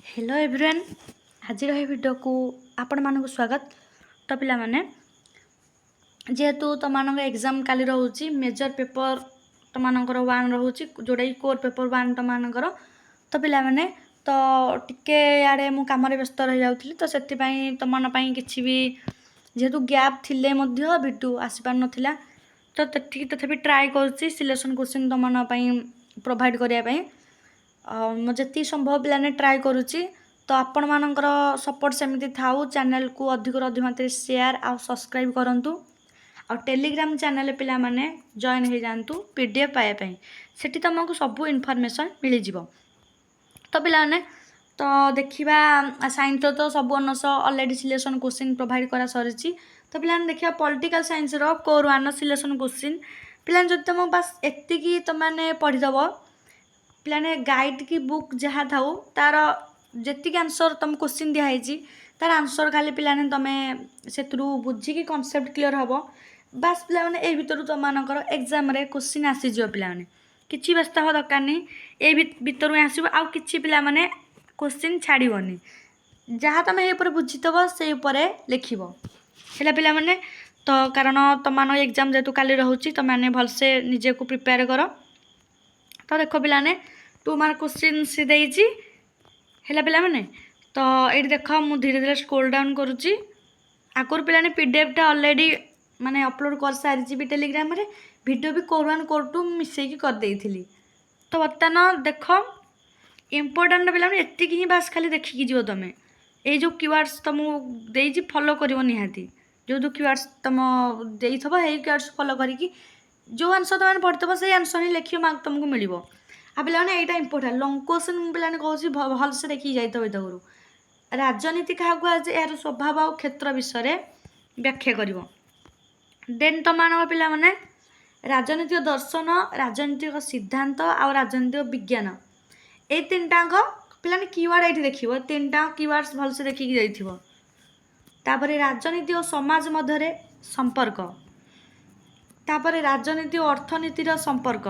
Hello everyone आज video को आपण मानक स्वागत। तो पिला माने जेहेतु तुम एग्जाम काली रोचे मेजर पेपर तुम वन रोचे जोड़ा कोर पेपर वन तुम तो पिला माने तो टिके याडे मु काम व्यस्त रही जाऊँगी तो से तुम कि भी जेहेतु गैप थिले भिडियो आसी पार नथिला तो तथापि ट्राए कर सिलेक्शन क्वेश्चन तुम प्रोवाइड करने जी संभव पे ट्राए करुच्ची। तो आपण मानकर सपोर्ट सेमती थाउ चैनल को अधिक मात्रा शेयर आ सब्सक्राइब करूँ आ टेलीग्राम चैनल पिला माने जॉइन हो जातु पीडीएफ पाइबापी सेठी तुमको सब इनफॉरमेशन मिल जाव। तो पिला ने तो देखा साइंस तो सब honours already selection question provide करा सरी। तो पिला देखा पॉलिटिकल साइंस रो कोर वन सिलेक्शन क्वेश्चन पिला जब तुम बस एति तुमने पढ़ीदब पिलाने गाइड की बुक जहाँ था तार जी आंसर तुम क्वेश्चन दिखाई तार आंसर खाली पिलाने तुम से बुझिकी कॉन्सेप्ट क्लियर हम बास पिलाने ए भर तुम एग्जाम रे क्वेश्चन आसीज पिलाने किसी व्यस्त हवा दरकार नहीं ए भर आसो आउ कि पिला माने क्वेश्चन छाड़बनी जहाँ तुम ये बुझीथब से लिख पिला माने तो कारण तुम एग्जाम जेहेतु काली रोचे तुमने भलसे निजे को प्रिपेयर कर। तो देख पिलाने 2 मार्क क्वेश्चन सी देजी है पिला माने तो ये देख मु धीरे धीरे स्क्रोल डाउन करुच्ची आगुर पिलाने पीडीएफ टा ऑलरेडी माने अपलोड कर सारी भी टेलीग्राम रे वीडियो भी कोर 1 कोर 2 मिसेकी कर देइथिली। तो बर्तमान देख इम्पोर्टाट पिला एति ही बास खाली देखिकी जीव तुम ये जो कीवर्ड्स तुम देजी फॉलो करिवो निहाती जो जो कीवर्ड्स तुम देइथबो हे कीवर्ड्स फॉलो करिकी जो आंसर तुम पढ़िथबो से आंसर ही लिखियो मार्क तुमको मिलिबो। आ पिला यहाँ इंपोर्टाट लंग क्वेश्चन पिलाने कहूँ भलसे देखिए जाइए तक राजनीति क्या यार स्वभाव और क्षेत्र विषय व्याख्या कर देन तुम पिला माने राजनीतिक दर्शन राजनीतिक सिद्धांत आ राजनीतिक विज्ञान ये 3टाक पिलाने कीवर्ड ये देखिए 3टा कीवर्ड्स भलसे देखिकी जाइथिबो। तापरे राजनीति और समाज मध्य संपर्क तापरे राजनीति और अर्थनीतिर संपर्क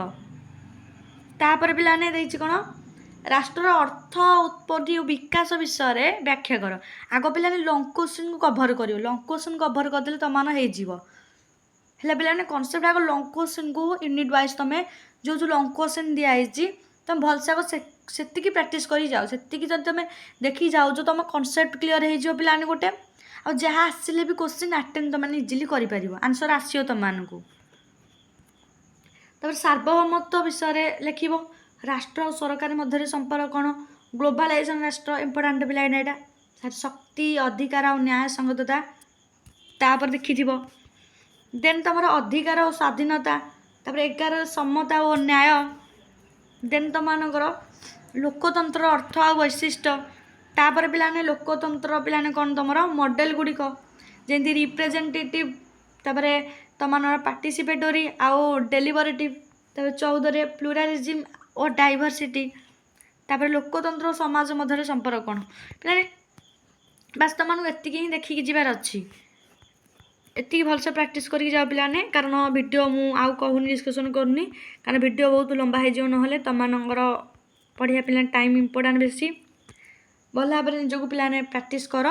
तापर पिलाने देछि कोन राष्ट्र अर्थ उत्पत्ति और विकास विषय व्याख्या कर आग पिलाने लंग क्वेश्चन को कभर करियो लंग क्वेश्चन कभर करदेले तुम हो जीवो हेला पिलाने कॉन्सेप्ट आग लंग क्वेश्चन को यूनिट वाइज तुम जो जो लंग क्वेश्चन दिखाई तुम भलसे आग से प्रैक्टिस करी जाओ से जब तुम देखी जाओ जो तुम कॉन्सेप्ट क्लियर हो पिलाने गोटे आ जहाँ आसिले भी क्वेश्चन अटेंड तुम इजिली कर आंसर आसियो तुमको। तब सार्वभौमत्व विषय लिख राष्ट्र और सरकार मध्य संपर्क कौन ग्लोबलाइजेशन राष्ट्र इंपोर्टाट पिला यहाँ शक्ति अधिकार और न्याय संगतता तापर देखि देन तुम अधिकार और स्वाधीनता तापर 11 समता और न्याय देन तुम लोकतंत्र अर्थ और वैशिष्ट्य तापर पिलाने लोकतंत्र पिलाने कौन तुम मॉडल गुड़िक जमी रिप्रेजेंटेटिव तापर तुम पार्टिसिपेटरी आउ डेलिबरेटिव तब 14 प्लुरालिज्म और डाइवर्सिटी तापर लोकतंत्र और समाज मध्य संपर्क कौन पे बास तुम एतिक ही देखिकी जीवार अच्छी एति भलसे प्रैक्टिस करके जाओ पिलाने कारण वीडियो मु आउ कहूनी डिस्कसन करनी कारण वीडियो बहुत लंबा हो ना तुम पढ़िया पिला टाइम इंपोर्टाट बेसी भल भाव में निजक पिलाने प्रैक्टिस कर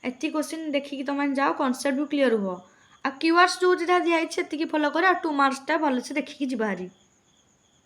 एति क्वेश्चन देखिकी तुम जाओ कॉन्सेप्ट भी क्लियर हुआ आ कीवर्ड्स जो दिखाई से फॉलो कर 2 मार्क्सटा भलसे देखिकी जी बाहरी।